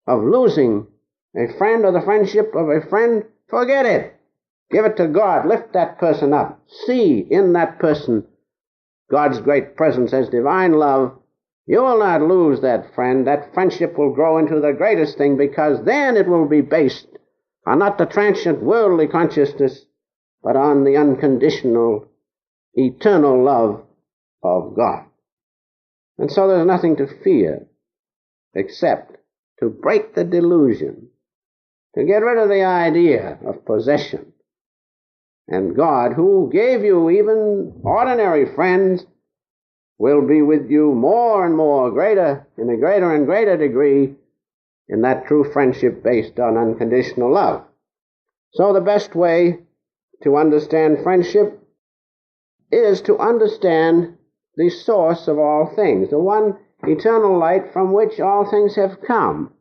of losing a friend or the friendship of a friend, forget it. Give it to God. Lift that person up. See in that person God's great presence as divine love. You will not lose that friend. That friendship will grow into the greatest thing, because then it will be based on not the transient worldly consciousness, but on the unconditional, eternal love of God. And so there's nothing to fear except to break the delusion, to get rid of the idea of possession. And God, who gave you even ordinary friends, will be with you more and more, in a greater and greater degree, in that true friendship based on unconditional love. So the best way to understand friendship is to understand the source of all things, the one eternal light from which all things have come.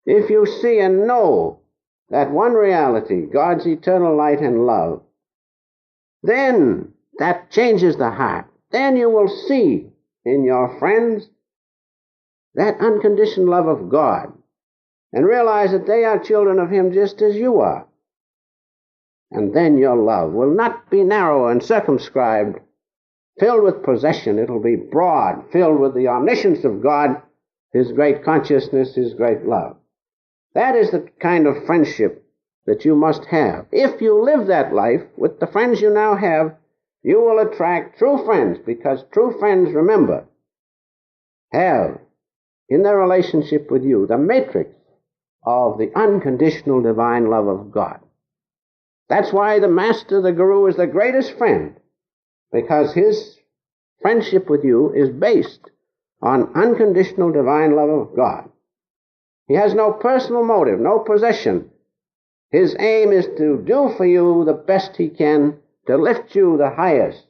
If you see and know that one reality, God's eternal light and love, then that changes the heart. Then you will see in your friends that unconditioned love of God, and realize that they are children of Him just as you are. And then your love will not be narrow and circumscribed, filled with possession. It'll be broad, filled with the omniscience of God, His great consciousness, His great love. That is the kind of friendship that you must have. If you live that life with the friends you now have, you will attract true friends, because true friends, remember, have in their relationship with you the matrix of the unconditional divine love of God. That's why the Master, the Guru, is the greatest friend, because his friendship with you is based on unconditional divine love of God. He has no personal motive, no possession. His aim is to do for you the best he can, to lift you the highest.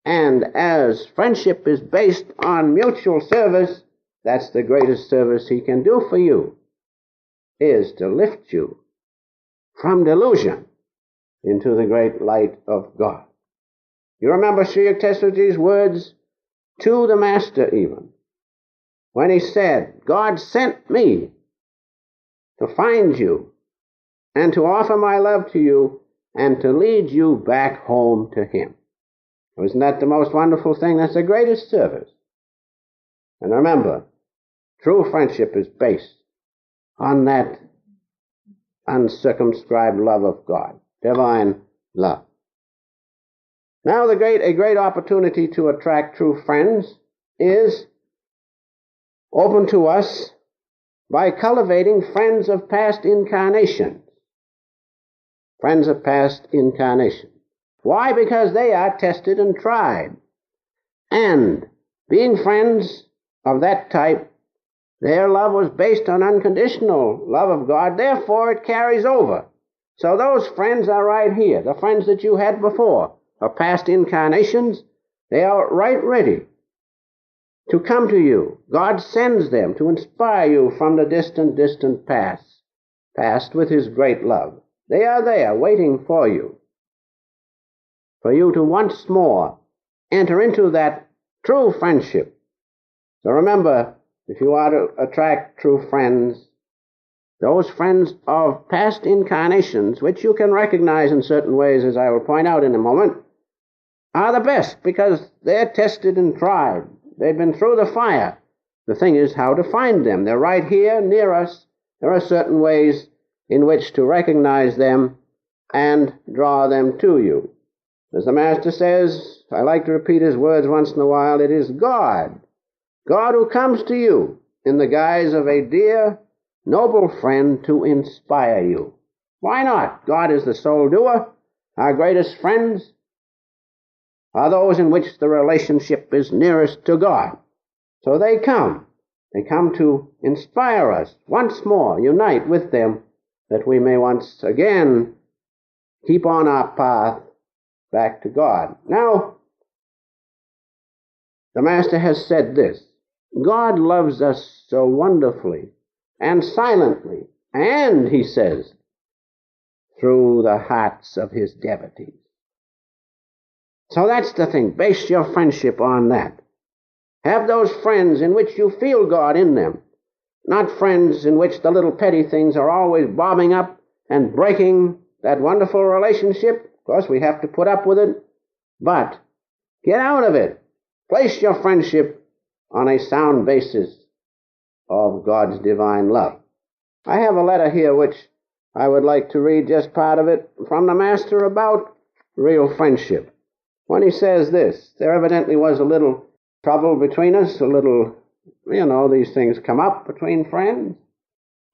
And as friendship is based on mutual service, that's the greatest service he can do for you, is to lift you from delusion into the great light of God. You remember Sri Yukteswarji's words to the Master even, when he said, God sent me to find you and to offer my love to you and to lead you back home to Him. Isn't that the most wonderful thing? That's the greatest service. And remember, true friendship is based on that uncircumscribed love of God, divine love. Now a great opportunity to attract true friends is open to us by cultivating friends of past incarnations. Friends of past incarnations. Why? Because they are tested and tried. And being friends of that type, their love was based on unconditional love of God, therefore it carries over. So those friends are right here. The friends that you had before of past incarnations, they are right ready to come to you. God sends them to inspire you from the distant past with His great love. They are there waiting for you to once more enter into that true friendship. So remember, if you are to attract true friends, those friends of past incarnations, which you can recognize in certain ways, as I will point out in a moment, are the best because they're tested and tried. They've been through the fire. The thing is how to find them. They're right here near us. There are certain ways in which to recognize them and draw them to you. As the Master says, I like to repeat his words once in a while, it is God who comes to you in the guise of a dear, noble friend to inspire you. Why not? God is the sole doer. Our greatest friends are those in which the relationship is nearest to God. So they come to inspire us once more, unite with them, that we may once again keep on our path back to God. Now, the Master has said this: God loves us so wonderfully and silently, and, he says, through the hearts of his devotees. So that's the thing. Base your friendship on that. Have those friends in which you feel God in them. Not friends in which the little petty things are always bobbing up and breaking that wonderful relationship. Of course, we have to put up with it, but get out of it. Place your friendship on a sound basis of God's divine love. I have a letter here which I would like to read just part of it from the Master about real friendship. When he says this, there evidently was a little trouble between us, a little, these things come up between friends.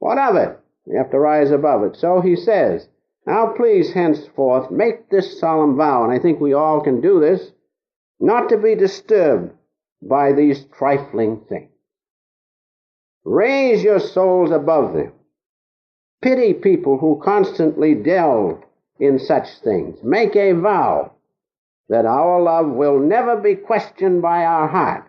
What of it? We have to rise above it. So he says, now please henceforth make this solemn vow, and I think we all can do this, not to be disturbed by these trifling things. Raise your souls above them. Pity people who constantly delve in such things. Make a vow that our love will never be questioned by our heart.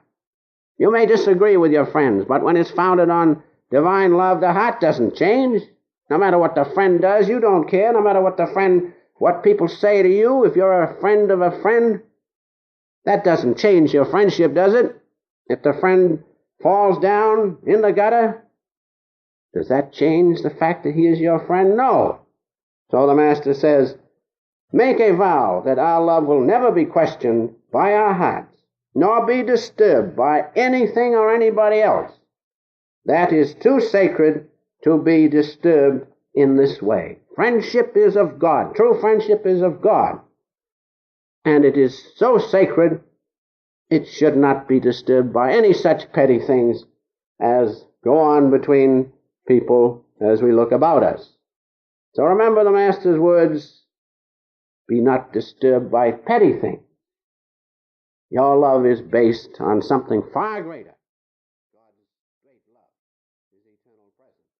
You may disagree with your friends, but when it's founded on divine love, the heart doesn't change. No matter what the friend does, you don't care. No matter what people say to you, if you're a friend of a friend, that doesn't change your friendship, does it? If the friend falls down in the gutter, does that change the fact that he is your friend? No. So the Master says, make a vow that our love will never be questioned by our hearts, nor be disturbed by anything or anybody else. That is too sacred to be disturbed in this way. Friendship is of God. True friendship is of God. And it is so sacred, it should not be disturbed by any such petty things as go on between people as we look about us. So remember the Master's words, be not disturbed by petty things. Your love is based on something far greater. God's great love, His eternal presence.